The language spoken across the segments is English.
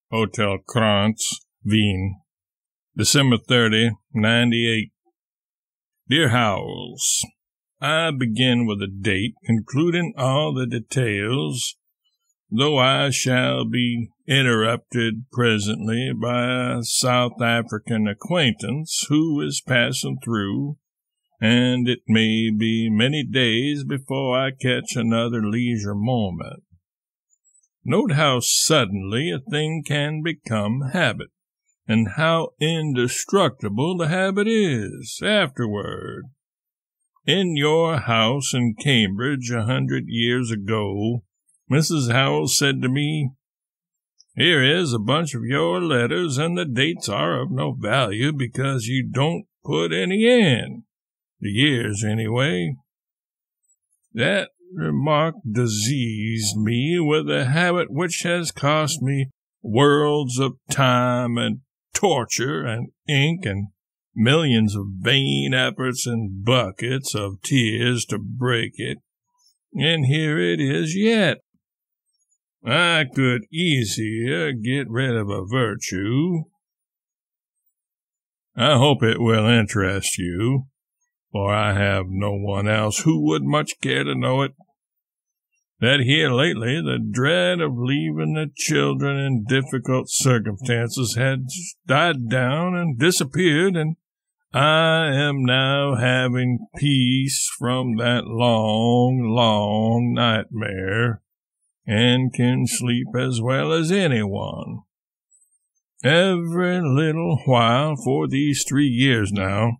Hotel Krantz, Wien, December 30, 98. Dear Howells, I begin with a date, including all the details, though I shall be interrupted presently by a South African acquaintance who is passing through, and it may be many days before I catch another leisure moment. Note how suddenly a thing can become habit, and how indestructible the habit is afterward. In your house in Cambridge 100 years ago, Mrs. Howells said to me, "Here is a bunch of your letters, and the dates are of no value because you don't put any in. The years, anyway." That remark diseased me with a habit which has cost me worlds of time and torture and ink and millions of vain efforts and buckets of tears to break it, and here it is yet. I could easier get rid of a virtue. I hope it will interest you, for I have no one else who would much care to know it, that here lately the dread of leaving the children in difficult circumstances had died down and disappeared, and I am now having peace from that long, long nightmare, and can sleep as well as anyone. Every little while for these 3 years now,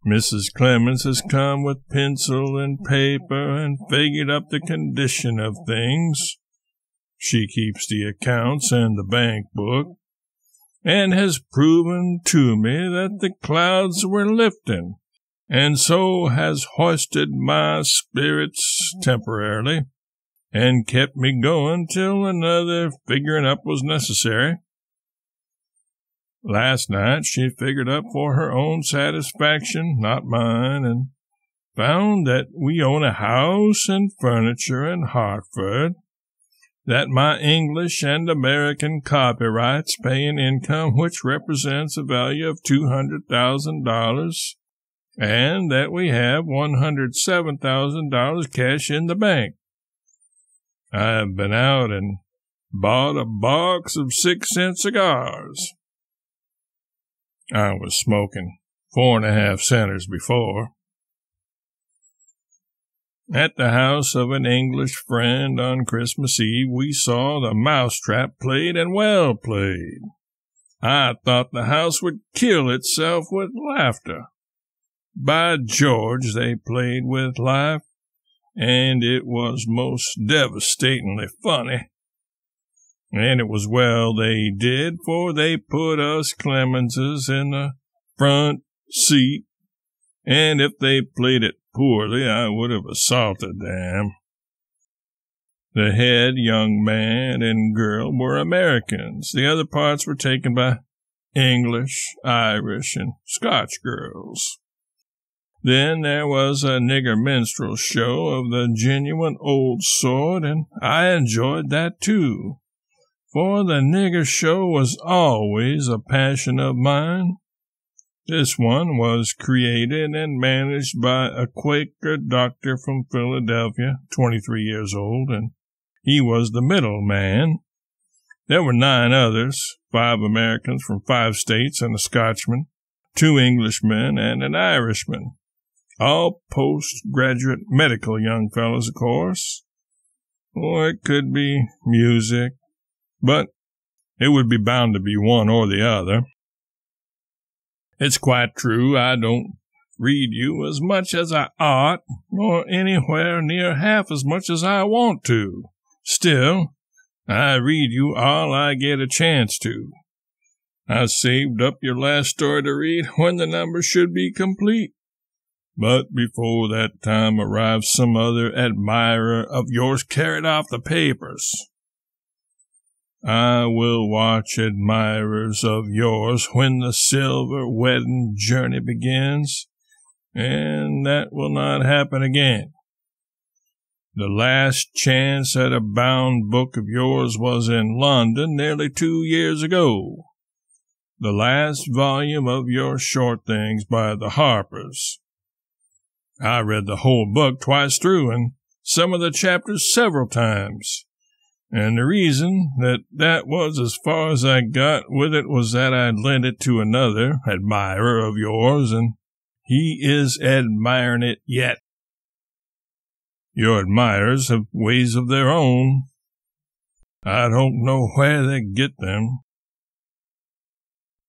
Mrs. Clemens has come with pencil and paper and figured up the condition of things. She keeps the accounts and the bank book, and has proven to me that the clouds were lifting, and so has hoisted my spirits temporarily, and kept me going till another figuring up was necessary. Last night she figured up for her own satisfaction, not mine, and found that we own a house and furniture in Hartford, that my English and American copyrights pay an income which represents a value of $200,000, and that we have $107,000 cash in the bank. I've been out and bought a box of 6-cent cigars. I was smoking 4.5 centers before. At the house of an English friend on Christmas Eve, we saw the mousetrap played, and well played. I thought the house would kill itself with laughter. By George, they played with life, and it was most devastatingly funny. And it was well they did, for they put us Clemenses in the front seat, and if they played it poorly, I would have assaulted them. The head young man and girl were Americans. The other parts were taken by English, Irish, and Scotch girls. Then there was a nigger minstrel show of the genuine old sort, and I enjoyed that too, for the nigger show was always a passion of mine. This one was created and managed by a Quaker doctor from Philadelphia, 23 years old, and he was the middleman. There were 9 others, 5 Americans from 5 states and a Scotchman, 2 Englishmen, and an Irishman. All postgraduate medical young fellows, of course. Or it could be music, but it would be bound to be one or the other. It's quite true I don't read you as much as I ought, nor anywhere near half as much as I want to. Still, I read you all I get a chance to. I saved up your last story to read when the number should be complete. But before that time arrives, some other admirer of yours carried off the papers. I will watch admirers of yours when the silver wedding journey begins, and that will not happen again. The last chance at a bound book of yours was in London nearly 2 years ago. The last volume of your short things by the Harpers. I read the whole book twice through, and some of the chapters several times. And the reason that was as far as I got with it was that I'd lent it to another admirer of yours, and he is admiring it yet. Your admirers have ways of their own. I don't know where they get them.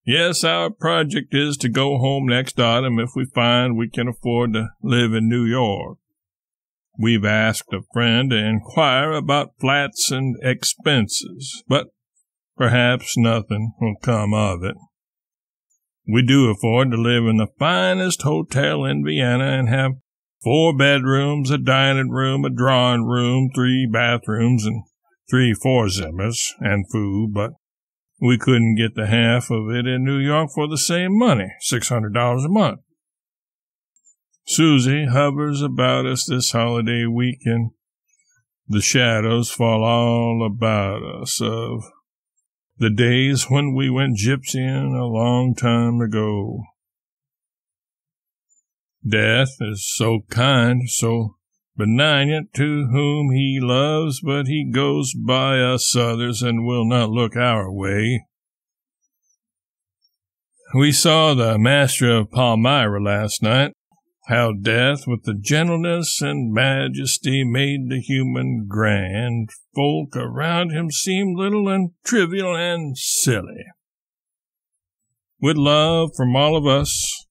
Yes, our project is to go home next autumn if we find we can afford to live in New York. We've asked a friend to inquire about flats and expenses, but perhaps nothing will come of it. We do afford to live in the finest hotel in Vienna and have 4 bedrooms, a dining room, a drawing room, 3 bathrooms, and 3 fourzimmers, and food, but we couldn't get the half of it in New York for the same money, $600 a month. Susie hovers about us this holiday week, and the shadows fall all about us of the days when we went gypsying a long time ago. Death is so kind, so benignant to whom he loves, but he goes by us others and will not look our way. We saw the Master of Palmyra last night, how death with the gentleness and majesty made the human grand folk around him seem little and trivial and silly. With love from all of us,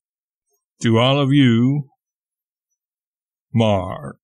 to all of you, Mark.